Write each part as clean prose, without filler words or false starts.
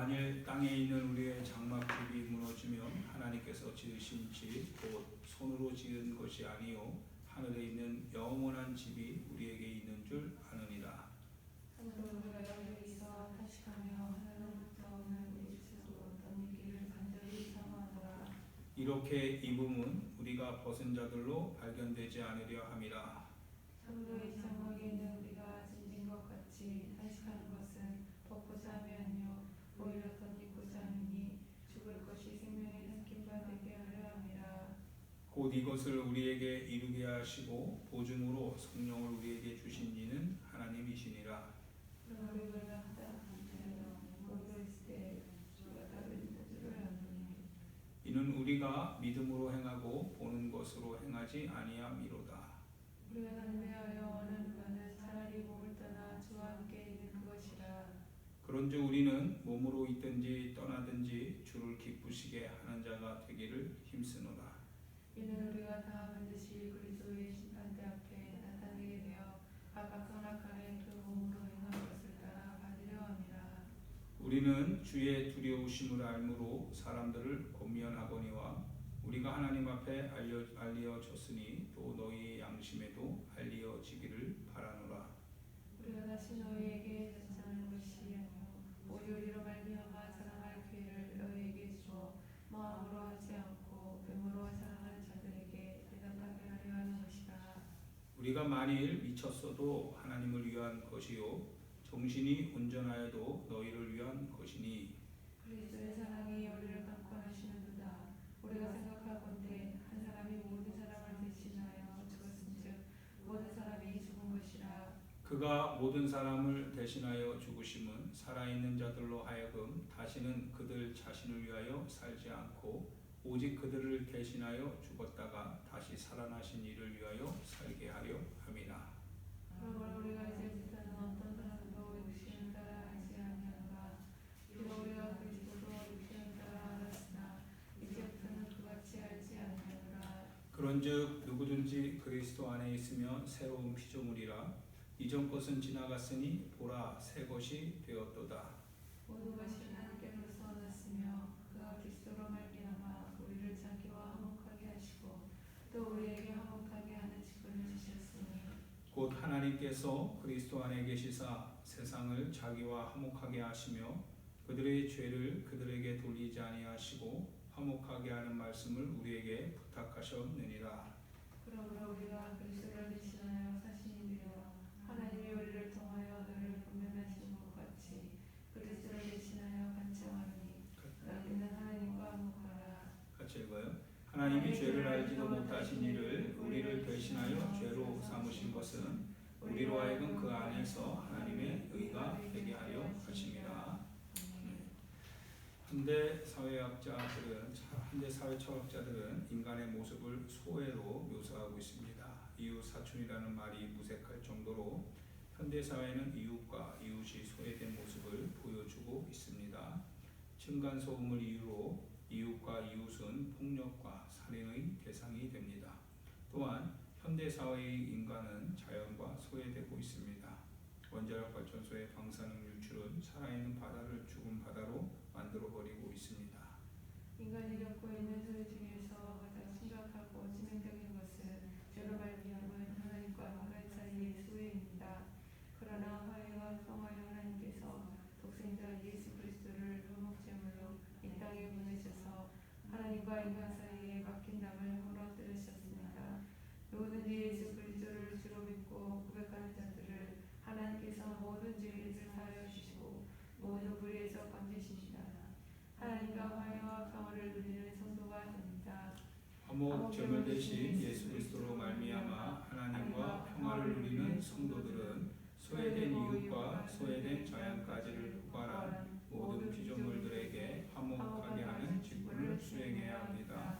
만일 땅에 있는 우리의 장막집이 무너지면 하나님께서 지으신 집 곧 손으로 지은 것이 아니요 하늘에 있는 영원한 집이 우리에게 있는 줄 아느니라. 우리가 여기서 다시가며 하늘로부터 오는 우리 스스로 어떤 얘기를 간절히 사모하노라. 이렇게 입음은 우리가 벗은 자들로 발견되지 않으려 함이라. 참으로 이 장막에 있는 우리가 짐진 것 같이 단식하는 것은 벗고자 함이 아니요 오히려 덧입고자 함이니 죽을 것이 생명의 삼킴바 되게 하려 함이라. 곧 이것을 우리에게 이루게 하시고 보증으로 성령을 우리에게 주신 이는 하나님이시니라. 그러나 우리가 하다 한자여 모두 있을 때 주가 다른 모두를 아노니 이는 우리가 믿음으로 행하고 보는 것으로 행하지 아니함이로다. 우리가 남매하여 원하는 바는 차라리 몸을 떠나 주와 함께 있는 그것이라. 그런즉 우리는 몸으로 있든지 떠나든지 주를 기쁘시게 하는 자가 되기를 힘쓰노라. 이는 우리가 다 반드시 그리스도의 심판대 앞에 나타내게 되어 각각 선악간에 그 몸으로 행한 것을 따라 받으려 함이라. 우리는 주의 두려우심을 알므로 사람들을 권면하거니와 우리가 하나님 앞에 알리어졌으니 또 너희의 양심에도 알리어지기를 바라노라. 우리가 다시 너희에게 자랑하는 것이 아니요 오직 우리로 말미암아 자랑할 기회를 너희에게 주어 마음으로 하지 않고 뱀으로 자랑하는 자들에게 대답하게 하려 하는 것이라. 우리가 만일 미쳤어도 하나님을 위한 것이요 정신이 온전하여도 너희를 위한 것이니 그리스도의 사랑이 우리를 강권하시는도다. 우리가 생각하건대 한 사람이 모든 사람을 대신하여 죽었은즉 모든 사람이 죽은 것이라. 그가 모든 사람을 대신하여 죽으심은 살아있는 자들로 하여금 다시는 그들 자신을 위하여 살지 않고 오직 그들을 대신하여 죽었다가 다시 살아나신 이를 위하여 살게 하려 함이라. 그러므로 우리가 이제부터는 어떤 사람도 육신을 따라 알지 아니하노라. 비록 우리가 그리스도로 육신을 따라 알았으나 이제부터는 그같이 알지 아니하노라. 그런즉 누구든지 그리스도 안에 있으면 새로운 피조물이라 이전 것은 지나갔으니 보라 새 것이 되었도다. 모든 것이 하나님께로서 났으며 그가 그리스도로 말미암아 우리를 자기와 화목하게 하시고 또 우리에게 화목하게 하는 직분을 주셨으니 곧 하나님께서 그리스도 안에 계시사 세상을 자기와 화목하게 하시며 그들의 죄를 그들에게 돌리지 아니하시고 화목하게 하는 말씀을 우리에게 부탁하셨느니라. 그러므로 우리가 그리스도를 대신하여 사신이 되어 하나님이 우리를 통하여 너를 권면하시는 것 같이 그리스도를 대신하여 간청하노니 너희는 하나님과 화목하라. 같이 읽어요. 하나님이 죄를 알지도 못하신 이를 우리를 대신하여 죄로 삼으신 것은 우리로 하여금 그 안에서 하나님의 의가 되게 하려 하심이라. 현대 사회철학자들은 인간의 모습을 소외로 묘사하고 있습니다. 이웃 사촌이라는 말이 무색할 정도로 현대 사회는 이웃과 이웃이 소외된 모습을 보여주고 있습니다. 층간 소음을 이유로 이웃과 이웃은 폭력과 살인의 대상이 됩니다. 또한 현대 사회의 인간은 자연과 소외되고 있습니다. 원자력 발전소의 방사능 유출은 살아있는 바다를 죽은 바다로 만들어버리고 있습니다. 인간이 겪고 있는 소외 중에서 가장 심각하고致命적인 것은 죄로 말미암은 하나님과 인간 사이의 소외입니다. 그러나 화해와 평화의 하나님께서 독생자 예수 그리스도를 화목제물로 이 땅에 보내셔서 하나님과 인간 사이에 막힌 담을 무너뜨리셨습니다. 누구든지 예수 그리스도를 주로 믿고 고백하는 자들을 하나님께서 모든 죄를 사하여 주시고 모든 불의에서 건지시리라. 하나님과 화해와 평화를 누리는 성도가 됩니다. 화목 제물 대신 예수 그리스도로 말미암아 하나님과 평화를 누리는 성도들은 소외된 이웃과 소외된 자연까지를 포괄한 모든 피조물들에게 화목하게 하는 직분을 수행해야 합니다.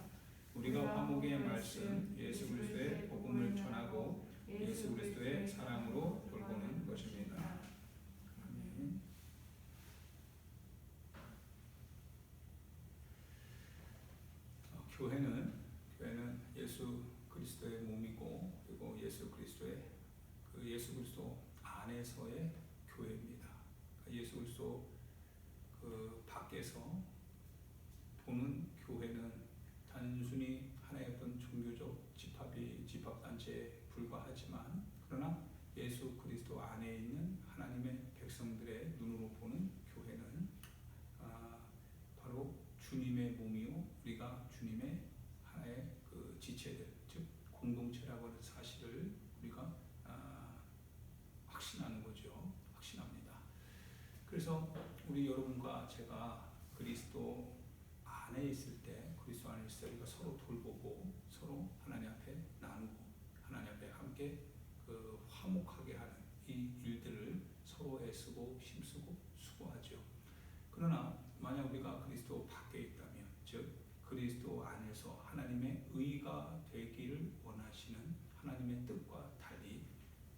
우리가 화목의 말씀, 예수 그리스도의 복음을 전하고 예수 그리스도의 사랑으로 돌보는 것입니다. 아멘. 교회는 예수 그리스도의 몸이고 그리고 예수 그리스도 안에서의 교회입니다. 예수 그리스도 그 밖에서 보는 교회는 단순히 하나의 어떤 종교적 집합단체에 불과하지만, 그러나 예수 그리스도 안에 있는 하나님의 백성들의 눈으로 보는 교회는 바로 주님의 몸이요, 우리가 주님의 하나의 그 지체들, 즉 공동체라고 하는 사실을 우리가 확신하는 거죠. 확신합니다. 그래서 우리 여러분과 제가 그리스도 안에 있을 때, 그리스도 안에 있을 때 우리가 서로 돌보고 서로 하나님 앞에 나누고 하나님 앞에 함께 그 화목하게 하는 이 일들을 서로 애쓰고 힘쓰고 수고하죠. 그러나 만약 우리가 그리스도 밖에 있다면, 즉 그리스도 안에서 하나님의 의가 되기를 원하시는 하나님의 뜻과 달리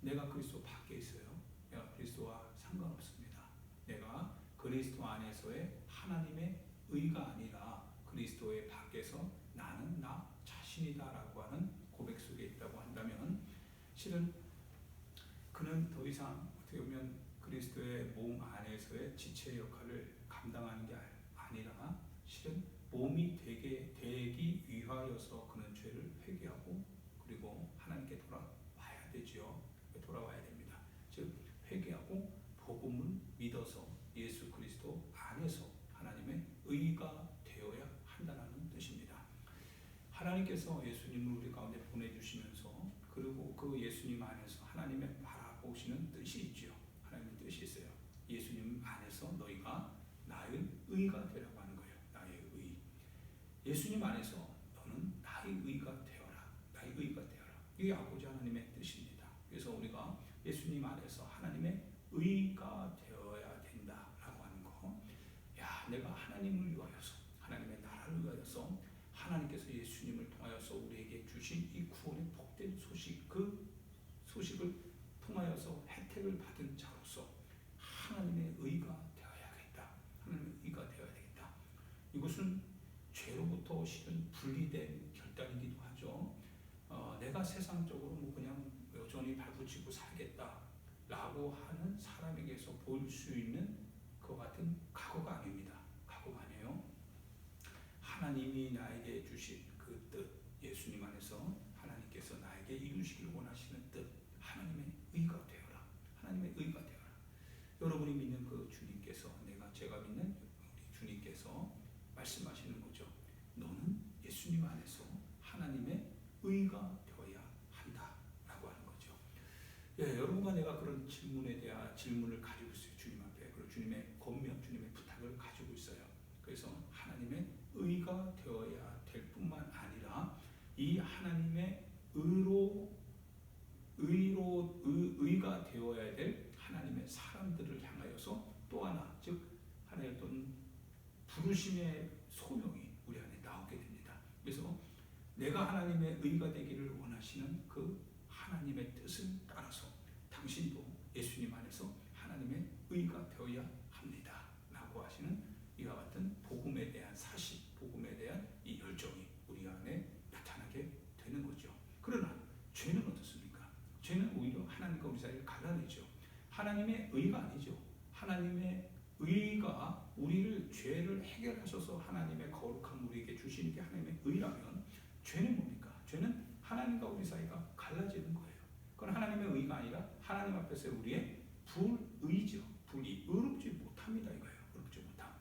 내가 그리스도 밖에 있어요. 내가 그리스도와 상관없습니다. 내가 그리스도 안에서의 하나님의 의가 아니라 그리스도의 밖에서 나는 나 자신이다라고 하는 고백 속에 있다고 한다면, 실은 그는 더 이상 어떻게 보면 그리스도의 몸 안에서의 지체 역할을 감당하는 게 아니라 실은 몸이 되기 위하여서 그는 죄를 회개하고 그리고 하나님께 돌아와야 되지요. 돌아와야 됩니다. 즉 회개하고 복음을 믿어서 예수 그리스도 안에서 하나님의 의가 되어야 한다는 뜻입니다. 하나님께서 예수님을 우리 가운데 보내주시면서, 그리고 그 예수님 안에서 하나님의 바라보시는 뜻이 있죠. 하나님의 뜻이 있어요. 예수님 안에서 너희가 나의 의가 되라고 하는 거예요. 나의 의. 예수님 안에서 너는 나의 의가 되어라. 나의 의가 되어라. 이게 아버지 하나님의 뜻입니다. 그래서 우리가 예수님 안에서 하나님의 의가 되어야 된다라고 하는 거. 야, 내가 하나님을 위하여서, 하나님의 나라를 위하여서 하나님께서 예수님을 통하여서 우리에게 주신 이 구원의 복된 소식, 그 소식을 통하여서 혜택을 받은 자로서 하나님의 의가 되어야겠다. 하나님의 의가 되어야 되겠다. 이것은 죄로부터 실은 분리된 결단이기도 하죠. 내가 세상적으로 뭐 그냥 여전히 발붙이고 살겠다라고 하는 사람에게서 볼 수 있는 그 같은 각오가 아닙니다. 각오가 아니에요. 하나님이 나에게 주신 그 뜻, 예수님 안에서 하나님께서 나에게 이루시길 원하시는 뜻, 하나님의 의가 되어라. 하나님의 의가 되어라. 여러분이 믿는 그 주님께서, 제가 믿는 우리 주님께서 말씀하시는 거죠. 너는 예수님 안에서 하나님의 의가 되어야 한다라고 하는 거죠. 예, 여러분과 내가 그런 질문에 대한 질문을 가지고 있어요. 주님 앞에. 그리고 주님의 권면, 주님의 부탁을 가지고 있어요. 그래서 하나님의 의가 되어야 될 뿐만 아니라 이 하나님의 의가 되어야 될 하나님의 사람들을 향하여서 또 하나, 즉 하나의 어떤 부르심의 소명이 우리 안에 나오게 됩니다. 그래서 내가 하나님의 의가 되기를 원하시는 그 하나님의 뜻을 따라서 당신도 예수님 안에서 하나님의 의가 되어야 합니다 라고 하시는 이와 같은 복음에 대한 사실, 복음에 대한 이 열정이 우리 안에 나타나게 되는 거죠. 그러나 죄는 어떻습니까? 죄는 오히려 하나님과 우리 사이를 갈라내죠. 하나님의 의가 아니죠. 하나님의 의가 우리를, 죄를 해결하셔서 하나님의 거룩한 우리에게 주시는 게 하나님의 의라면, 죄는 뭡니까? 죄는 하나님과 우리 사이가 갈라지는 거예요. 그건 하나님의 의가 아니라 하나님 앞에서 우리의 불의죠. 의롭지 못합니다 이거예요. 의롭지 못함.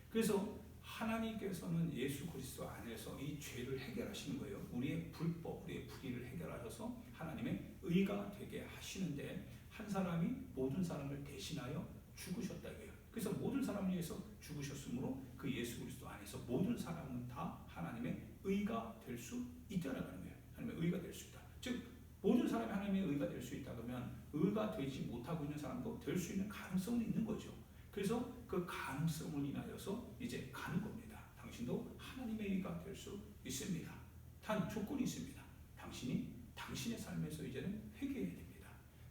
그래서 하나님께서는 예수 그리스도 안에서 이 죄를 해결하시는 거예요. 우리의 불법, 우리의 불의를 해결하셔서 하나님의 의가 되게 하시는데, 한 사람이 모든 사람을 대신하여 죽으셨다 이거예요. 그래서 모든 사람을 위해서 죽으셨으므로 그 예수 그리스도 안에서 모든 사람은 다 하나님의 의가 될 수 있다라는 거예요. 하나님의 의가 될 수 있다. 즉 모든 사람이 하나님의 의가 될 수 있다 그러면 의가 되지 못하고 있는 사람도 될 수 있는 가능성은 있는 거죠. 그래서 그 가능성을 인하여서 이제 가는 겁니다. 당신도 하나님의 의가 될 수 있습니다. 단 조건이 있습니다. 당신이 당신의 삶에서 이제는 회개해야 됩니다.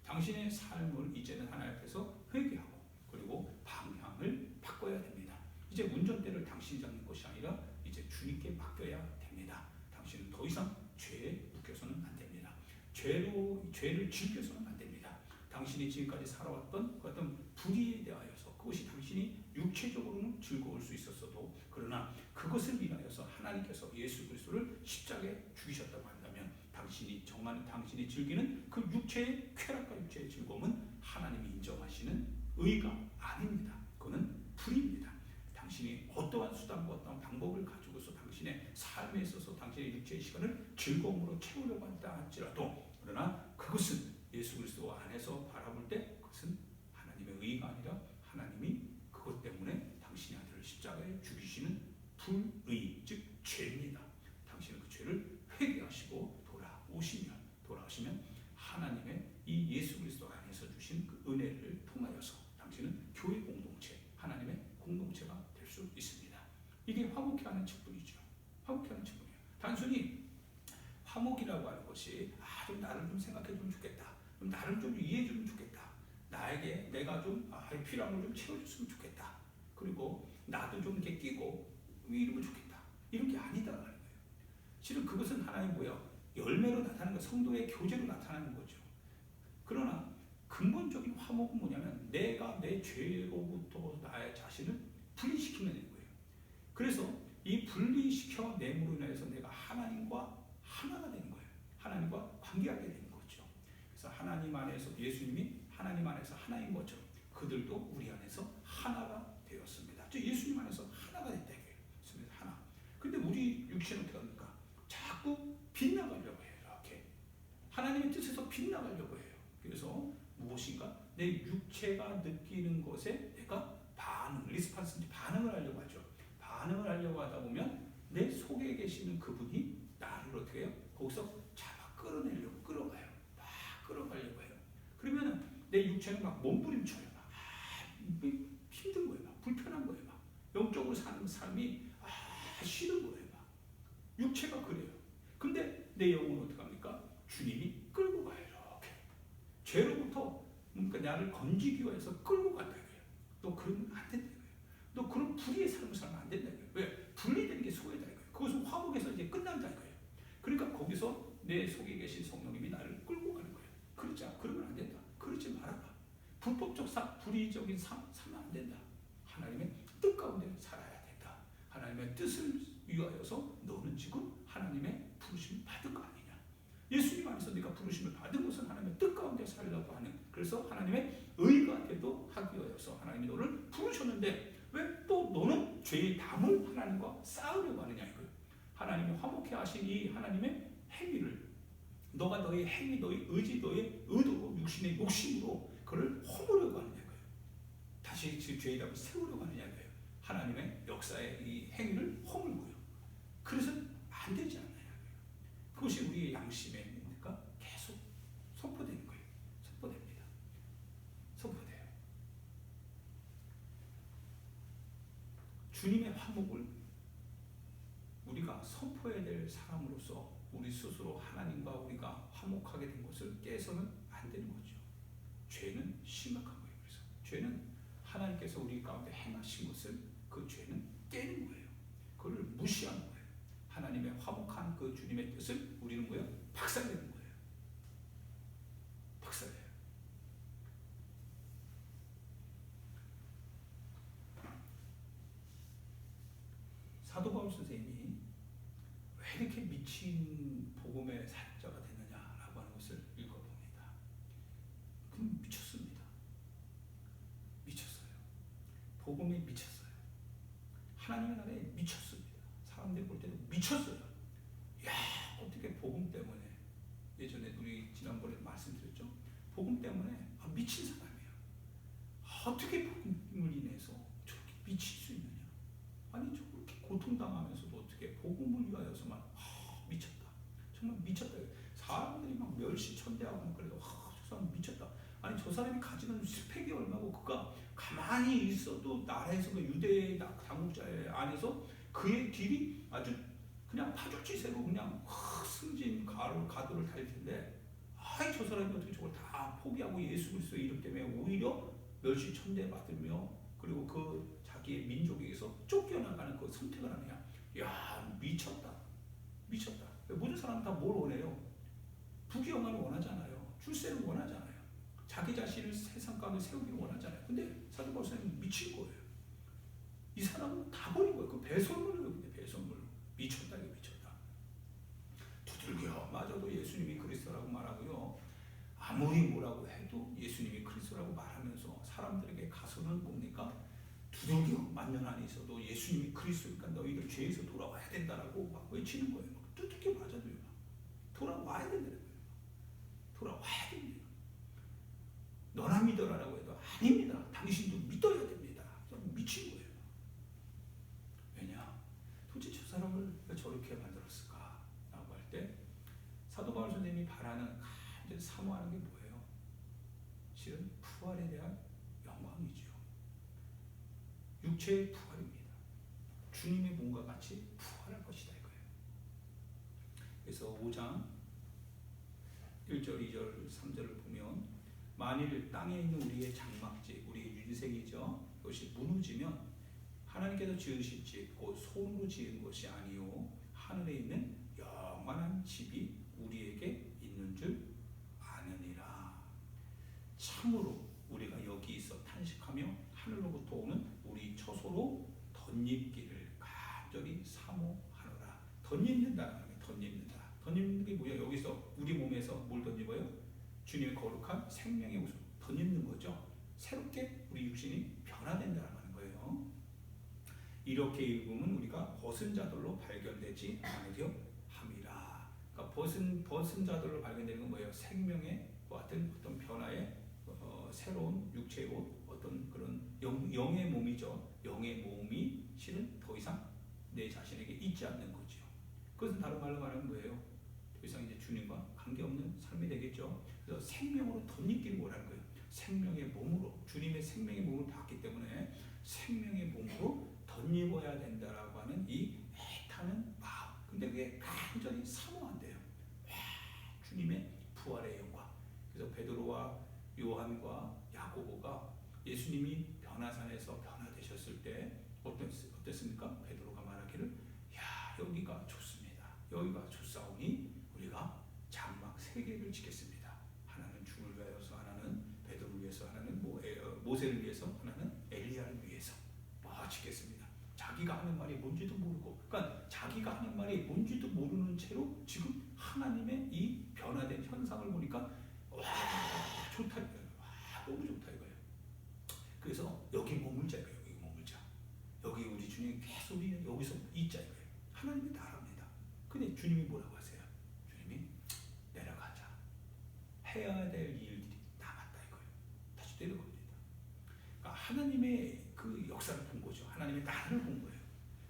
당신의 삶을 이제는 하나님 앞에서 회개하고 그리고 방향을 바꿔야 됩니다. 이제 운전대를 당신이 잡는 것이 아니라 이제 주님께 맡겨야 됩니다. 당신은 더 이상 죄에 묶여서는 안 됩니다. 죄를 즐겨서는 안 됩니다. 당신이 지금까지 살아왔던 그 어떤 불의에 대하여서, 그것이 당신이 육체적으로는 즐거울 수 있었어도, 그러나 그것을 인하여서 하나님께서 예수 그리스도를 십자가에 죽이셨다고 한다면 당신이 정말 당신이 즐기는 그 육체의 쾌락과 육체의 즐거움은 하나님이 인정하시는 의가 아닙니다. 그거는 불입니다. 당신이 어떠한 수단과 어떠한 방법을 가지고서 당신의 삶에 있어서 당신의 육체의 시간을 즐거움으로 채우려고 한다 할지라도, 그러나 그것은 예수 그리스도 안에서 바라볼 때 그것은 하나님의 의가 아니라 하나님이 그것 때문에 당신의 아들을 십자가에 죽이시는 불의, 즉 죄입니다. 당신은 그 죄를 회개하시고 돌아오시면 하나님의 이 예수 그리스도 안에서 주신 그 은혜를 통하여서 당신은 교회 공동체, 하나님의 공동체가 될 수 있습니다. 이게 화목해하는 직분이죠. 화목해하는 직분이에요. 단순히 화목이라고 하는 것이 좀 나를 좀 생각해주면 좋겠다, 좀 나를 좀 이해해주면 좋겠다, 나에게 내가 좀 필요한 걸 좀 채워줬으면 좋겠다, 그리고 나도 좀 이렇게 끼고 이러면 좋겠다, 이런 게 아니다라는 거예요. 실은 그것은 하나의 열매로 나타나는 거, 성도의 교제로 나타나는 거죠. 그러나 근본적인 화목은 뭐냐면 내가 내 죄로부터 나의 자신을 분리시키는 거예요. 그래서 이 분리시켜 내므로 인해서 내가 하나님과 하나가 되는 거예요. 하나님과 관계하게 되는 거죠. 그래서 하나님 안에서, 예수님이 하나님 안에서 하나인 것처럼 그들도 우리 안에서 하나가 되었습니다. 즉 예수님 안에서 하나가 됐다 이거예요. 하나. 근데 우리 육신은 어떻게 합니까? 자꾸 빗나가려고 해요. 이렇게 하나님의 뜻에서 빗나가려고 해요. 그래서 무엇인가 내 육체가 느끼는 것에 내가 리스판스인지 반응을 하려고 하죠. 반응을 하려고 하다 보면 내 속에 계시는 그분이 나를 어떻게 해요? 거기서 잡아 끌어내려고 끌어가요. 막 끌어가려고 해요. 그러면 내 육체는 막 몸부림쳐요. 막 힘든 거예요. 막 불편한 거예요. 막 영적으로 사는 삶이 싫은 거예요. 막 육체가 그래요. 근데 내 영혼은 어떻게 합니까? 주님이 끌고 가요. 이렇게 죄로부터 그러니까 나를 건지기 위해서 끌고 간다 이거예요. 너 그러면 안 된다 이거예요. 너 그런 불의의 삶을 살면 안 된다 이거예요. 왜? 분리되는 게 소외다 이거예요. 그것은 화목에서 이제 끝난다 이거예요. 그러니까 거기서 내 속에 계신 성령님이 나를 끌고 가는 거예요. 그러면 안 된다. 그러지 말아봐. 불법적 불의적인 삶 살면 안 된다. 하나님의 뜻 가운데 살아야 된다. 하나님의 뜻을 위하여서 너는 지금 하나님의 부르심을 받은 거 아니냐. 예수님 안에서 네가 부르심을 받은 것은 하나님의 뜻 가운데 살려고 하는, 그래서 하나님의 의가 되도 하기 위해서 하나님이 너를 부르셨는데 왜 또 너는 죄의 담을 하나님과 쌓으려고 하느냐 이거예요. 하나님이 화목해 하신 이 하나님의 행위를 너가 너의 행위, 너의 의지, 너의 의도, 육신의 욕심으로 그를 허무려고 하느냐 이거예요. 다시 죄의 담을 세우려고 하느냐 이거예요. 하나님의 역사의 이 행위를 허물고요. 그래서 안 되지 않나요? 그것이 우리의 양심에 계속 선포되는 거예요. 선포됩니다. 선포돼요. 주님의 화목을 우리가 선포해야 될 사람으로서 우리 스스로 하나님과 우리가 화목하게 된 것을 깨서는 안 되는 거죠. 죄는 심각한 거예요. 그래서 죄는 하나님께서 우리 가운데 행하신 것을 그 죄는 깨는 거예요. 그걸 무시하는 거예요. 하나님의 화목한 그 주님의 뜻을 우리는 뭐예요? 박살내는 거예요. 박살내요. 사도 바울 선생님이 왜 이렇게 미친 복음의 사역자가 됐느냐라고 하는 것을 읽어봅니다. 그럼 미쳤습니다. 미쳤어요. 복음에 미쳤어요. 하나님의 나라에 미쳤습니다. 사람들이 볼 때도 미쳤어요. 야, 어떻게 복음 때문에, 예전에 우리 지난번에 말씀드렸죠. 복음 때문에 미친 사람이에요. 어떻게 복음을 인해서 저렇게 미칠 수 있느냐. 아니 저렇게 고통당하면서도 어떻게 복음을 위하여서만 미쳤다. 정말 미쳤다. 사람들이 막 멸시천대하고 그래도 저 사람 미쳤다. 아니 저 사람이 가지는 스펙이 얼마고 그가 가만히 있어도 나라에서 그 유대의 당국자 안에서 그의 길이 아주 그냥 파죽지세로 그냥 승진 가도를 달릴 텐데, 저 사람이 어떻게 저걸 다 포기하고 예수 그리스도의 이름 때문에 오히려 멸시천대 받으며 그리고 그 자기의 민족에게서 쫓겨나가는 그 선택을 하느냐. 야, 미쳤다. 미쳤다. 모든 사람은 다 뭘 원해요? 부귀영화를 원하잖아요. 출세를 원하잖아요. 자기 자신을 세상 가운데 세우기를 원하잖아요. 근데 사도 바울 선생님은 미친 거예요. 이 사람은 다 버린 거예요. 그 배설물로 여기네. 배설물로. 미쳤다 이거 미쳤다. 두들겨 맞아도 예수님이 그리스도라고 말하고요. 아무리 뭐라고 해도 예수님이 그리스도라고 말하면서 사람들에게 가서는 뭡니까? 두들겨 만년 안에 있어도 예수님이 그리스도니까 너희들 죄에서 돌아와야 된다라고 막 외치는 거예요. 막 두들겨 맞아도요. 돌아와야 된다는 거예요. 돌아와야 됩니다. 너나 믿어라라고 해도 아닙니다. 당신도 믿어야 됩니다. 미친 거예요. 왜냐? 도대체 저 사람을 왜 저렇게 만들었을까? 라고 할 때 사도 바울 선생님이 바라는 간절히 사모하는 게 뭐예요? 실은 부활에 대한 영광이죠. 육체의 부활입니다. 주님의 몸과 같이 부활할 것이다 이거예요. 그래서 5장 1절, 2절, 3절을 보면 만일 땅에 있는 우리의 장막집, 우리의 윤색이죠. 이것이 무너지면 하나님께서 지으실 집, 곧 손으로 지은 것이 아니요 하늘에 있는 영원한 집이 우리에게 있는 줄 아느니라. 참으로 우리가 여기 있어 탄식하며 하늘로부터 오는 우리 처소로 덧입기를 간절히 사모하노라. 덧입는다. 덧입는다. 덧입는 게 뭐야? 여기서 우리 몸에서 뭘 덧입어요? 주님의 거룩한 생명의 옷을 덧입는 거죠. 새롭게 우리 육신이 변화된다는 거예요. 이렇게 입으면 우리가 벗은 자들로 발견되지 않으려 함이라. 그러니까 벗은 자들로 발견되는 건 뭐예요? 생명의 같은 어떤 변화의 새로운 육체의 옷, 어떤 그런 영의 몸이죠. 영의 몸이 실은 더 이상 내 자신에게 있지 않는 거죠. 그것은 다른 말로 말하면 뭐예요? 더 이상 이제 주님과 관계없는 삶이 되겠죠. 그래서 생명으로 덧입기를 원하는 거예요. 생명의 몸으로, 주님의 생명의 몸을 받기 때문에 생명의 몸으로 덧입어야 된다라고 하는 이 애타는 마음. 근데 그게 간절히 사모한대요. 주님의 부활의 영광. 그래서 베드로와 요한과 야고보가 예수님이 변화산에서 변화되셨을 때 어땠습니까? 베드로가 말하기를 야 여기가 좋습니다. 여기가 좋사오니 우리가 장막 3개를 짓겠습니다. 하나는 주를 위하여서, 하나는 베드로를 위해서, 하나는 모세를 위해서, 하나는 엘리야를 위해서 짓겠습니다. 자기가 하는 말이 뭔지도 모르고, 그러니까 자기가 하는 말이 뭔지도 모르는 채로 지금 하나님의 이 변화된 현상을 보니까 와 좋다 이거예요. 와 너무 좋다 이거예요. 그래서 여기 머물자 이거예요. 여기 머물자. 여기 우리 주님이 계속 우리는 여기서 있자 이거예요. 하나님의 나라입니다. 근데 주님이 뭐라고 하세요? 주님이 내려가자. 해야 될 일들이 남았다 이거예요. 다시 내려갑니다. 그러니까 하나님의 그 역사를 본 거죠. 하나님의 나라를 본 거예요.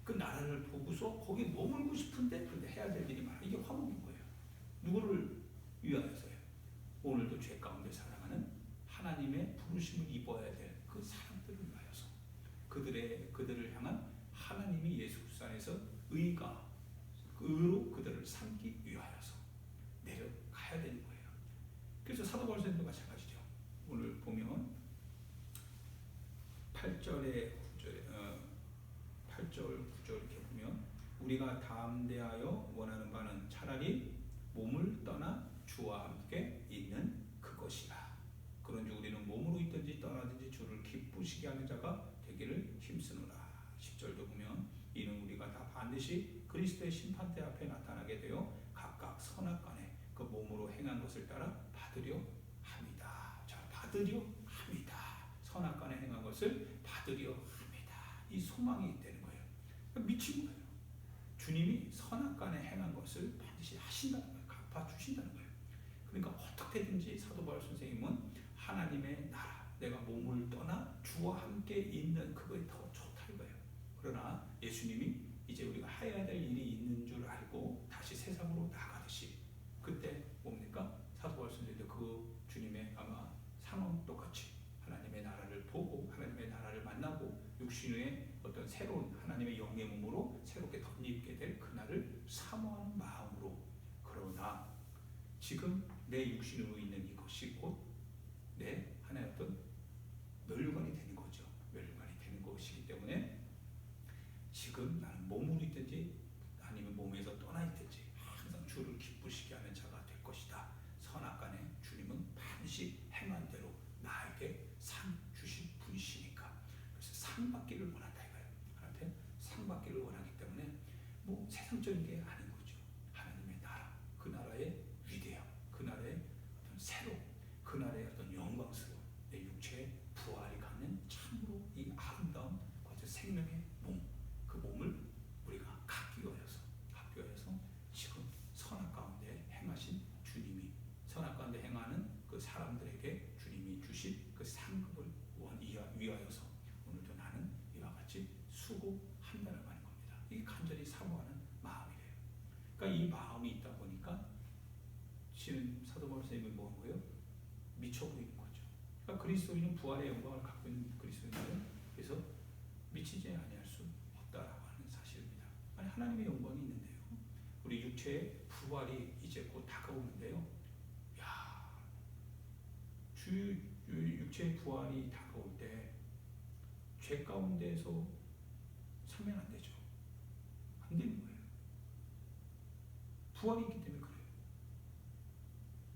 그 나라를 보고서 거기에 머물고 싶은데 근데 해야 될 일이 많아. 이게 화목인 거예요. 누구를 위하여서요? 오늘도 죄 가운데 살아가는 하나님의 부르심을 입어야 될 그 사람들을 위하여서, 그들을 향한 하나님이 예수 그리스도 안에서 의로 그들을 삼기 위하여서 내려가야 되는 거예요. 그래서 사도 바울도 마찬가지죠. 오늘 보면 8절, 9절 이렇게 보면 우리가 담대하여 원하는 바는 차라리 몸을 떠나 주와 함께 있는 그것이라. 그런즉 우리는 몸으로 있든지 떠나든지 주를 기쁘시게 하는 자가 되기를 힘쓰노라. 10절도 보면 이는 우리가 다 반드시 그리스도의 심판대 앞에 나타나게 되어 각각 선악간에 그 몸으로 행한 것을 따라 받으려 합니다. 자, 받으려 합니다. 선악간에 행한 것을 받으려 합니다. 이 소망이 있다는 거예요. 미친 거예요. 주님이 선악간에 행한 것을 반드시 하신다는 거예요. 갚아주신다는 거예요. 그러니까 어떻게든지 사도 바울 선생님은 하나님의 나라, 내가 몸을 떠나 주와 함께 있는 그거에 더 좋다 이거예요. 그러나 예수님이 이제 우리가 해야 될 일이 있는 줄 알고 다시 세상으로 나가듯이 그때 뭡니까? 사도 바울 선생님도 그 주님의 아마 상황 똑같이 하나님의 나라를 보고 하나님의 나라를 만나고 육신의 어떤 새로운 하나님의 영의 몸으로 새롭게 덧입게 될 그날을 사모하는 마음으로. 그러나 지금 내 육신으로 있는 이것이 곧 내 하나의 어떤 멸관이 되는 거죠. 멸관이 되는 것이기 때문에 지금 나는 몸으로 있든지 아니면 몸에서 떠나 있든지 항상 주를 기쁘시게 하는 자가 될 것이다. 선악간에 주님은 반드시 행한 대로 나에게 상 주신 분이시니까. 그래서 상 받기를 원한다 이거예요. 뭐 세상적인 게 아닌 거죠. 하나님의 나라, 그 나라의 위대함, 그 나라의 어떤 새로움, 그 나라의 어떤 영광스러움, 내 육체의 부활이 갖는 참으로 이 아름다운 그 생명의 몸, 그 몸을 우리가 갖기 위하여서 지금 선악 가운데 행하신 주님이, 선악 가운데 행하는 그 사람들에게 주님이 주신 그 상급을 위하여서 오늘도 나는 이와 같이 수고한다는 말인 겁니다. 이게 간절히 사모하는 마음이래요. 그러니까 이 마음이 있다 보니까 지금 사도 바울 선생님이 뭐 한 거예요? 미쳐 보이는 거죠. 그러니까 그리스도인은 부활의 영광을 갖고 있는 그리스도인은 그래서 미치지 아니할 수 없다라고 하는 사실입니다. 아니, 하나님의 영광이 있는데요. 우리 육체의 부활이 이제 곧 다가오는데요. 야, 육체의 부활이 다가올 때 죄 가운데서 살면 안 되죠. 안 되는 거예요. 부활이 있기 때문에 그래요.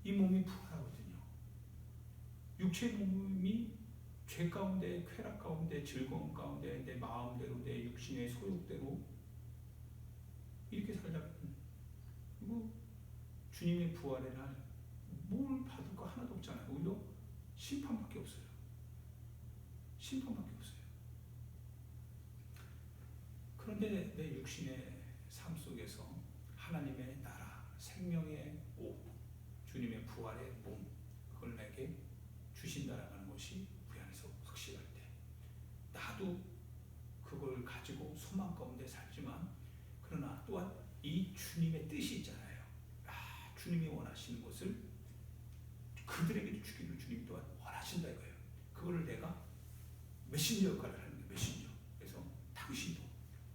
이 몸이 부활하거든요. 육체의 몸이 죄 가운데, 쾌락 가운데, 즐거움 가운데 내 마음대로, 내 육신의 소욕대로 이렇게 살다가 이거 주님의 부활의 날 뭘 받을 거 하나도 없잖아요. 오히려 심판밖에 없어요. 심판밖에 없어요. 그런데 내 육신의 삶 속에서 하나님의 나라, 생명의 옷, 주님의 부활의 몸, 그걸 내게 주신다라는 것이 우리 안에서 확실할 때 나도 그걸 가지고 소망 가운데 살지만 그러나 또한 이 주님의 뜻이 있잖아요. 주님이 원하시는 것을 그들에게도 주기를 주님이 또한 원하신다 이거예요. 그거를 내가 메신저 역할을 하는 거예요. 메신저. 그래서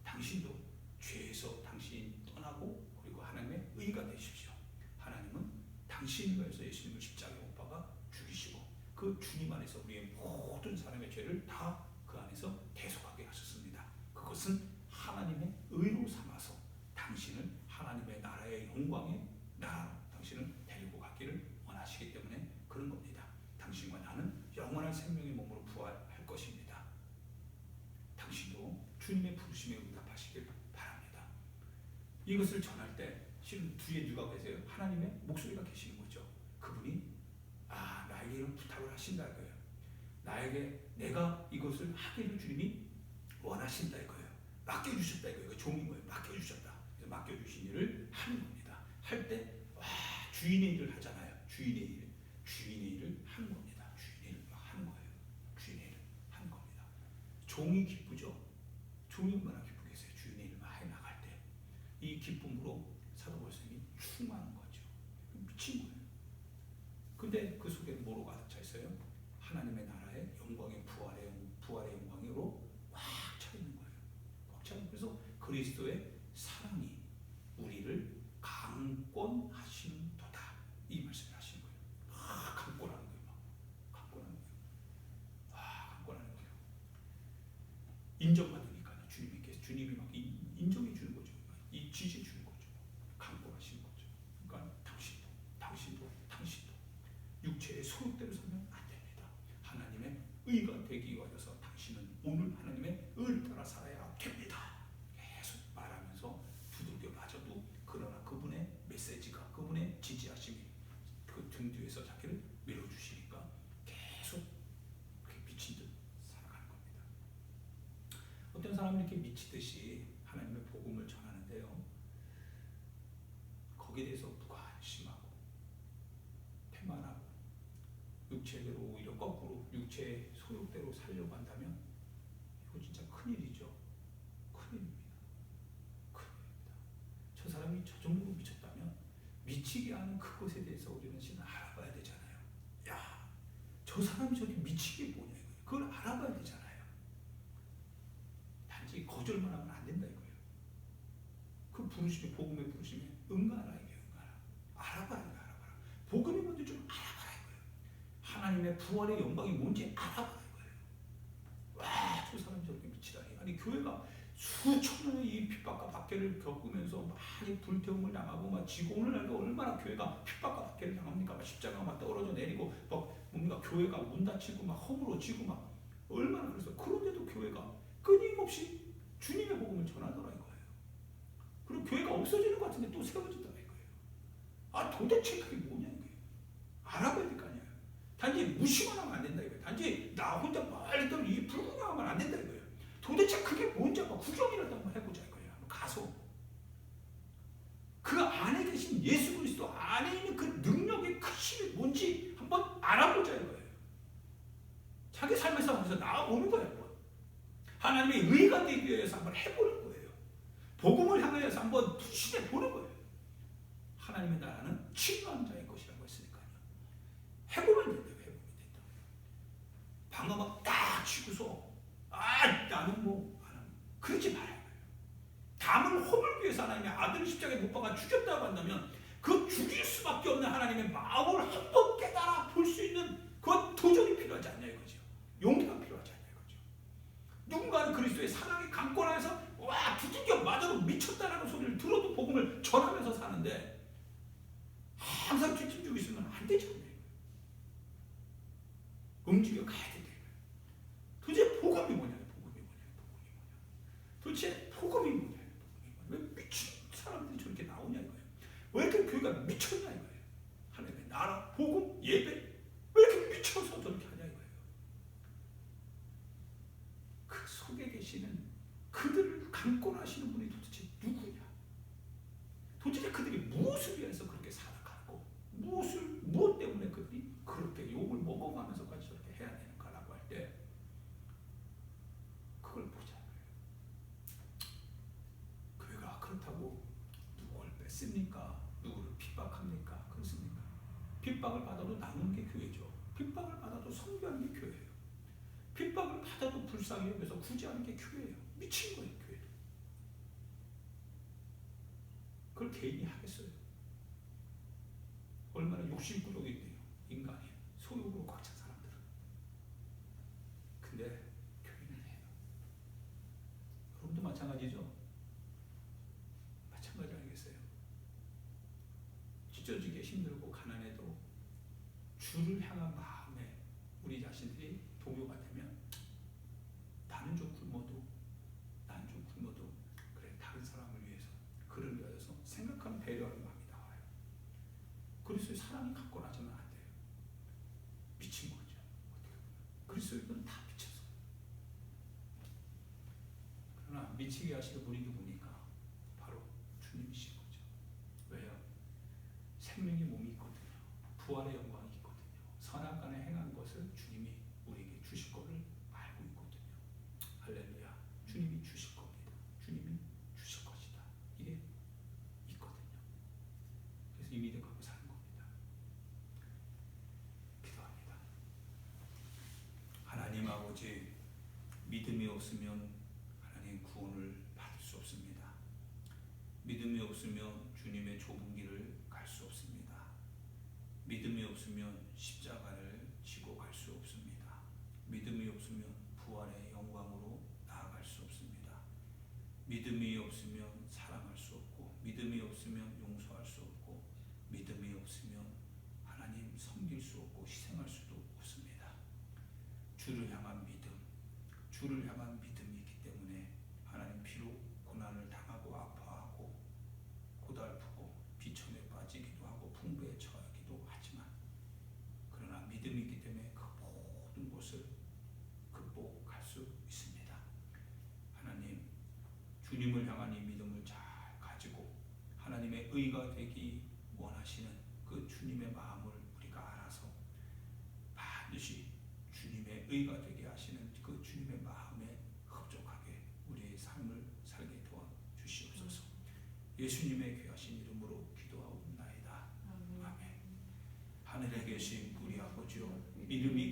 당신도 죄에서 당신 떠나고 그리고 하나님의 의가 되십시오. 하나님은 당신을 위해서 예수님을 십자가에 못 박아 죽이시고 그 주님 안에서 우리의 모든 사람의 죄를 다 그 안에서 대속하게 하셨습니다. 그것은 하나님의 의로 삼아서 당신을 하나님의 나라의 영광의 나라로 당신을 데리고 가기를 원하시기 때문에 그런 겁니다. 당신과 나는 영원한 생명의 몸으로 부활할 것입니다. 당신도 주님의 부르심에 응답하시길 바랍니다. 이것을 전할 때 실은 뒤에 누가 계세요? 하나님의 목소리가 계시는 거죠. 그분이 나에게 이런 부탁을 하신다 이거예요. 나에게 내가 이것을 하기를 주님이 원하신다 이거예요. 맡겨주셨다 이거예요. 종인 거예요. 맡겨주셨다. 그래서 맡겨주신 일을 하는 겁니다. 할 때 주인의 일을 하잖아요. 주인의 일을 하는 겁니다. 주인의 일을 하는 거예요. 주인의 일을 하는 겁니다. 종이 기쁘죠. 종이 얼마나 기쁘겠어요. 주인의 일을 해 나갈 때 이 기쁨으로 사도 바울 선생님이 충만한 거죠. 미친 거예요. 근데 그 속에 뭐로 가득 차 있어요? 하나님의 나라의 영광의 부활의 영광으로 꽉 차 있는 거예요. 꽉 차 있는. 그래서 그리스도의 사랑이 우리를 강권하시는도다 이 말씀을 하시는 거예요. 강권하는 거예요. 강권하는 거예요. 강권하는 거예요. 인정받으니까 주님이 막 인정해 주는 거죠. 이 지지해 주는 거죠. 강권하시는 거죠. 그러니까 당신도 육체의 소욕대로 살면 안 됩니다. 하나님의 의가 되기 위해서 당신은 오늘 하나님의 의를 따라 살아야 됩니다. 계속 말하면서 두들겨 맞아도 그러나 그분의 메시지가 그분의 지지하심이 그 등 뒤에서 자기를 밀어주시니까 계속 그렇게 미친 듯 살아가는 겁니다. 어떤 사람은 이렇게 미치듯이 하나님의 복음을 전하는데요. 거기에 대해서 무관심하고 태만하고 육체대로 오히려 거꾸로 육체의 소욕대로 살려고 한다면 이거 진짜 큰일이죠. 큰일입니다. 저 사람이 저 정도로 미쳤다면 미치게 하는 그것에 대해서 우리는 지금 알아봐야 되잖아요. 저 사람이 저렇게 미치게 뭐냐 이거예요. 그걸 알아봐야 되잖아요. 단지 거절만 하면 안 된다 이거예요. 그 부르심에 복음의 부르심에 응하라 이게요. 알아봐라. 복음이 뭔지 좀 알아봐라 이거예요. 하나님의 부활의 영광이 뭔지 알아봐라 이거예요. 저 사람이 저렇게 미치다니. 아니 교회가 수천 년의 이 핍박과 박해를 겪으면서 많이 불태움을 당하고 막 지고 오늘날도 얼마나 교회가 핍박과 박해를 당합니까? 막 십자가가 막 떨어져 내리고 막 뭔가 교회가 문 닫히고 막 허물어지고 막 얼마나 그래서 그런데도 교회가 끊임없이 주님의 복음을 전하더라 이거예요. 도대체 그게 뭐냐 이거예요. 알아봐야 될 거 아니에요. 단지 무시만 하면 안 된다 이거예요. 단지 나 혼자 빨리 떠 이 불구경하면 안 된다 이거예요. 도대체 그게 뭔지 한번 구경이라도 한번 해보자 이거예요. 한번 가서 그 안에 계신 예수 그리스도 안에 있는 그 능력의 크심이 뭔지 한번 알아보자 이거예요. 자기 삶에서 그래서 나오는 거예요. 한번. 하나님의 의가 되기 위해서 한번 해보는 거예요. 복음을 향하여서 한번 투신해 보는 거예요. 하나님의 나라는 치유한 자의 것이라고 했으니까요. 해보면 된다고. 해보면 된다고. 방금 막 딱 치고서 나는 뭐 그러지 말아요. 담을 허물기 위해서 하나님의 아들을 십자가에 못 박아 죽였다고 한다면 그 죽일 수밖에 없는 하나님의 마음을 한번 깨달아 볼 수 있는 그 도전이 필요하지 않냐 이거죠. 용기가 필요하지 않냐 이거죠. 누군가는 그리스도의 사랑에 강권하여서 와 두들겨 맞아도 미쳤다라는 소리를 들어도 복음을 전하면서 사는데 항상 뒷짐지고 있으면 안 되죠. 움직여 가야 된다. 도대체 복음이 뭐냐? 도대체 복음이 뭐냐? 왜 미친 사람들이 저렇게 나오냐 이거예요. 왜 이렇게 교회가 미쳤냐 이거예요. 하나님의 나라, 복음, 예배 왜 이렇게 미쳐서 저렇게 하냐 이거예요. 그 속에 계시는 그들을 강권하시는 분이 도대체 누구냐? 도대체 그들이 무엇을 위해서 그렇게 살아가고 무엇 때문에 그들이 그렇게 욕을 먹어가면서까지 저렇게 해야 되는가라고 할 때 그걸 보자. 교회가 그렇다고 누구를 뺐습니까? 누구를 핍박합니까? 그렇습니까? 핍박을 받아도 나누는 게 교회죠. 핍박을 받아도 섬기하는 게 교회예요. 핍박을 받아도 불쌍히 여겨서 구제하는 게 교회예요. 미친 거예요, 교회도. 그걸 개인이 하겠어요? 얼마나 욕심꾸러기인데요, 인간이. 소욕으로 꽉 찬 사람들은. 근데 교회는 해요. 여러분도 마찬가지죠? 마찬가지 아니겠어요? 찢어지게 힘들고 가난해도 주를 향한 마음에 우리 자신들이 동요가 되면 나는 좀 굶어도 그래 다른 사람을 위해서 그를 위하여서 생각하는 배려하는 마음이 나와요. 그리스도의 사랑이 강권하지만 안 돼요. 미친 거죠. 그리스도인들은 다 미쳤어요. 그러나 미치게 하시는 분이 누굽니까? 바로 주님이신 거죠. 왜요? 생명의 몸이 있거든요. 부활의 영광이 있거든요. 선악간에 행한 것을 주님이 우리에게 주실 것을 알고 있거든요. 할렐루야. 주님이 주실 겁니다. 주님이 주실 것이다. 이게 있거든요. 그래서 이 믿음 갖고 사는 겁니다. 기도합니다. 하나님 아버지, 믿음이 없으면 하나님 구원을 받을 수 없습니다. 믿음이 없으면 주님의 좁은 길을 갈 수 없습니다. 믿음이 없으면 십자가를 지고 갈 수 없습니다. 믿음이 없으면 부활의 영광으로 나아갈 수 없습니다. 믿음이 없으면 사랑할 수 없고, 믿음이 없으면 용서할 수 없고, 믿음이 없으면 하나님 섬길 수 없고 희생할 수도 없습니다. 주를 향한 믿음, 주를 향한 믿음이 있기 때문에 하나님 비록 고난을 당하고 아파하고 고달프고 비천에 빠지기도 하고 풍부에 처하기도 하지만 그러나 믿음이 있기 때문에 그 모든 것을 극복할 수 있습니다. 하나님, 주님을 향한 이 믿음을 잘 가지고 하나님의 의가 되기 원하시는 그 주님의 마음을 우리가 알아서 반드시 주님의 의가 되게 하시는 그 주님의 마음에 흡족하게 우리의 삶을 살게 도와주시옵소서. 예수님의 귀하신 이름으로 기도하옵나이다. 아멘. 하늘에 계신 우리 아버지요, 이름이